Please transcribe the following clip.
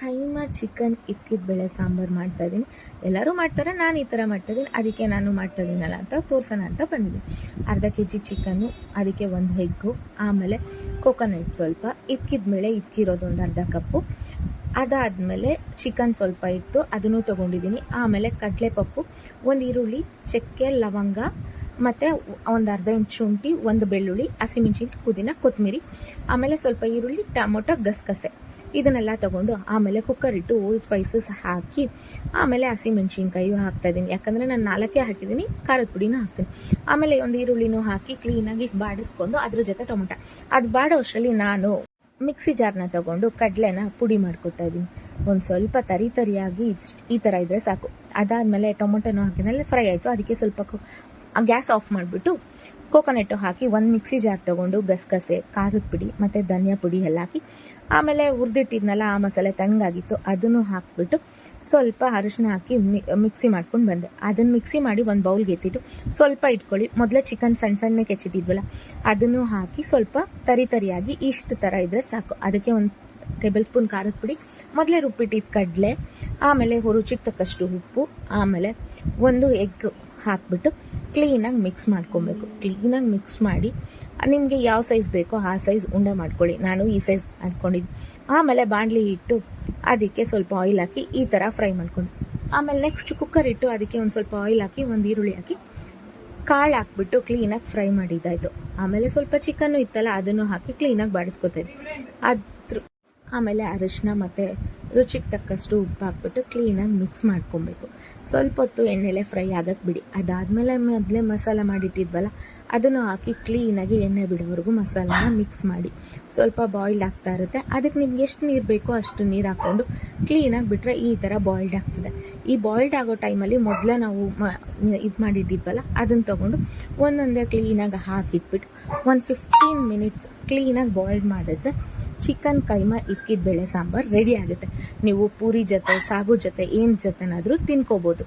Keema chicken ಇಕ್ಕಿದ ಬೇಳೆ ಸಾಂಬಾರು ಮಾಡ್ತಾಯಿದ್ದೀನಿ. ಎಲ್ಲರೂ ಮಾಡ್ತಾರೆ, ನಾನು ಈ ಥರ ಮಾಡ್ತಾಯಿದ್ದೀನಿ. ಅದಕ್ಕೆ ನಾನು ಮಾಡ್ತಾಯಿದ್ದೀನಲ್ಲ ಅಂತ ತೋರ್ಸೋಣ ಅಂತ ಬಂದಿದ್ದೀನಿ. ಅರ್ಧ kg ಚಿಕನ್ನು, ಅದಕ್ಕೆ 1 ಎಗ್ಗು, ಆಮೇಲೆ ಕೋಕೋನಟ್ ಸ್ವಲ್ಪ, ಇಕ್ಕಿದ ಬೇಳೆ ಇಕ್ಕಿರೋದು ಒಂದು ಅರ್ಧ ಕಪ್ಪು. ಅದಾದಮೇಲೆ ಚಿಕನ್ ಸ್ವಲ್ಪ ಇತ್ತು, ಅದನ್ನು ತೊಗೊಂಡಿದ್ದೀನಿ. ಆಮೇಲೆ ಕಡಲೆಪಪ್ಪು, 1 ಈರುಳ್ಳಿ, ಚಕ್ಕೆ, ಲವಂಗ, ಮತ್ತು ಒಂದು ಅರ್ಧ ಇಂಚ್ ಶುಂಠಿ, 1 ಬೆಳ್ಳುಳ್ಳಿ, ಹಸಿಮೆಣ್ಸಿನ್ಕಾಯಿ, ಪುದೀನ, ಕೊತ್ತಂಬರಿ, ಆಮೇಲೆ ಸ್ವಲ್ಪ ಈರುಳ್ಳಿ, ಟೊಮೊಟೊ, ಗಸಗಸೆ ಇದನ್ನೆಲ್ಲ ತೊಗೊಂಡು ಆಮೇಲೆ ಕುಕ್ಕರ್ ಇಟ್ಟು ಓಲ್ಡ್ ಸ್ಪೈಸಸ್ ಹಾಕಿ ಆಮೇಲೆ ಹಸಿಮೆಣ್ಸಿನ್ಕಾಯಿ ಹಾಕ್ತಾಯಿದ್ದೀನಿ. ಯಾಕಂದರೆ ನಾನು 4 ಹಾಕಿದ್ದೀನಿ, ಖಾರದ ಪುಡಿನೂ ಹಾಕ್ತೀನಿ. ಆಮೇಲೆ ಒಂದು ಈರುಳ್ಳಿನೂ ಹಾಕಿ ಕ್ಲೀನಾಗಿ ಬಾಡಿಸ್ಕೊಂಡು ಅದ್ರ ಜೊತೆ ಟೊಮೊಟೊ ಅದು ಬಾಡೋ ಅಷ್ಟರಲ್ಲಿ ನಾನು ಮಿಕ್ಸಿ ಜಾರ್ನ ತೊಗೊಂಡು ಕಡಲೆನ ಪುಡಿ ಮಾಡ್ಕೊತಾ ಇದ್ದೀನಿ. ಒಂದು ಸ್ವಲ್ಪ ತರಿಯಾಗಿ ಈ ಥರ ಇದ್ದರೆ ಸಾಕು. ಅದಾದಮೇಲೆ ಟೊಮೊಟೊನೂ ಹಾಕಿದ್ಮೇಲೆ ಫ್ರೈ ಆಯಿತು. ಅದಕ್ಕೆ ಸ್ವಲ್ಪ ಗ್ಯಾಸ್ ಆಫ್ ಮಾಡಿಬಿಟ್ಟು ಕೋಕೋನಟ್ಟು ಹಾಕಿ 1 ಮಿಕ್ಸಿ ಜಾರ್ ತೊಗೊಂಡು ಗಸಗಸೆ, ಖಾರದ ಪುಡಿ ಮತ್ತು ಧನಿಯಾ ಪುಡಿ ಎಲ್ಲ ಹಾಕಿ ಆಮೇಲೆ ಹುರಿದಿಟ್ಟಿದ್ನಲ್ಲ ಆ ಮಸಾಲೆ ತಣ್ಣಗಾಗಿತ್ತು ಅದನ್ನು ಹಾಕಿಬಿಟ್ಟು ಸ್ವಲ್ಪ ಅರಿಶಿನ ಹಾಕಿ ಮಿಕ್ಸಿ ಮಾಡ್ಕೊಂಡು ಬಂದೆ. ಅದನ್ನು ಮಿಕ್ಸಿ ಮಾಡಿ ಒಂದು ಬೌಲ್ಗೆ ಎತ್ತಿಟ್ಟು ಸ್ವಲ್ಪ ಇಟ್ಕೊಳ್ಳಿ. ಮೊದಲೇ ಚಿಕನ್ ಸಣ್ಣ ಕೆಚ್ಚಿಟ್ಟಿದ್ವಲ್ಲ ಅದನ್ನು ಹಾಕಿ ಸ್ವಲ್ಪ ತರಿಯಾಗಿ ಇಷ್ಟು ಥರ ಇದ್ದರೆ ಸಾಕು. ಅದಕ್ಕೆ 1 ಟೇಬಲ್ ಸ್ಪೂನ್ ಖಾರದ ಪುಡಿ, ಮೊದಲೇ ರುಬ್ಬಿಟ್ಟಿದ್ದು ಕಡಲೆ, ಆಮೇಲೆ ರುಚಿಗೆ ತಕ್ಕಷ್ಟು ಉಪ್ಪು, ಆಮೇಲೆ 1 ಎಗ್ ಹಾಕಿಬಿಟ್ಟು ಕ್ಲೀನಾಗಿ ಮಿಕ್ಸ್ ಮಾಡ್ಕೊಬೇಕು. ಕ್ಲೀನಾಗಿ ಮಿಕ್ಸ್ ಮಾಡಿ ನಿಮಗೆ ಯಾವ ಸೈಜ್ ಬೇಕೋ ಆ ಸೈಜ್ ಉಂಡೆ ಮಾಡ್ಕೊಳ್ಳಿ. ನಾನು ಈ ಸೈಜ್ ಮಾಡ್ಕೊಂಡಿದ್ದೆ. ಆಮೇಲೆ ಬಾಣಲಿ ಇಟ್ಟು ಅದಕ್ಕೆ ಸ್ವಲ್ಪ ಆಯಿಲ್ ಹಾಕಿ ಈ ಥರ ಫ್ರೈ ಮಾಡ್ಕೊಂಡು ಆಮೇಲೆ ನೆಕ್ಸ್ಟ್ ಕುಕ್ಕರ್ ಇಟ್ಟು ಅದಕ್ಕೆ ಒಂದು ಸ್ವಲ್ಪ ಆಯಿಲ್ ಹಾಕಿ 1 ಈರುಳ್ಳಿ ಹಾಕಿ ಕಾಳು ಹಾಕ್ಬಿಟ್ಟು ಕ್ಲೀನಾಗಿ ಫ್ರೈ ಮಾಡಿದ್ದಾಯಿತು. ಆಮೇಲೆ ಸ್ವಲ್ಪ ಚಿಕನ್ನು ಇತ್ತಲ್ಲ ಅದನ್ನು ಹಾಕಿ ಕ್ಲೀನಾಗಿ ಬಾಡಿಸ್ಕೊತೀನಿ. ಆಮೇಲೆ ಅರಿಶಿನ ಮತ್ತು ರುಚಿಗೆ ತಕ್ಕಷ್ಟು ಉಪ್ಪು ಹಾಕ್ಬಿಟ್ಟು ಕ್ಲೀನಾಗಿ ಮಿಕ್ಸ್ ಮಾಡ್ಕೊಬೇಕು. ಸ್ವಲ್ಪ ಹೊತ್ತು ಎಣ್ಣೆಲೆ ಫ್ರೈ ಆಗಕ್ಕೆ ಬಿಡಿ. ಅದಾದಮೇಲೆ ಮೊದಲೇ ಮಸಾಲ ಮಾಡಿಟ್ಟಿದ್ವಲ್ಲ ಅದನ್ನು ಹಾಕಿ ಕ್ಲೀನಾಗಿ ಎಣ್ಣೆ ಬಿಡೋವರೆಗೂ ಮಸಾಲಾನ ಮಿಕ್ಸ್ ಮಾಡಿ ಸ್ವಲ್ಪ ಬಾಯ್ಲ್ಡ್ ಆಗ್ತಾ ಇರುತ್ತೆ. ಅದಕ್ಕೆ ನಿಮ್ಗೆ ಎಷ್ಟು ನೀರು ಬೇಕೋ ಅಷ್ಟು ನೀರು ಹಾಕ್ಕೊಂಡು ಕ್ಲೀನಾಗಿ ಬಿಟ್ಟರೆ ಈ ಥರ ಬಾಯ್ಲ್ಡ್ ಆಗ್ತದೆ. ಈ ಬಾಯ್ಲ್ಡ್ ಆಗೋ ಟೈಮಲ್ಲಿ ಮೊದಲೇ ನಾವು ಇದು ಮಾಡಿಟ್ಟಿದ್ವಲ್ಲ ಅದನ್ನು ತೊಗೊಂಡು ಒಂದೊಂದೇ ಕ್ಲೀನಾಗಿ ಹಾಕಿಟ್ಬಿಟ್ಟು 15 ಮಿನಿಟ್ಸ್ ಕ್ಲೀನಾಗಿ ಬಾಯ್ಲ್ಡ್ ಮಾಡಿದ್ರೆ ಚಿಕನ್ ಕೈಮಾ ಇಕ್ಕಿದ ಬೇಳೆ ಸಾಂಬಾರು ರೆಡಿ ಆಗುತ್ತೆ. ನೀವು ಪೂರಿ ಜೊತೆ, ಸಾಗು ಜೊತೆ ಏನು ಜೊತೆನಾದರೂ ತಿನ್ಕೋಬೋದು.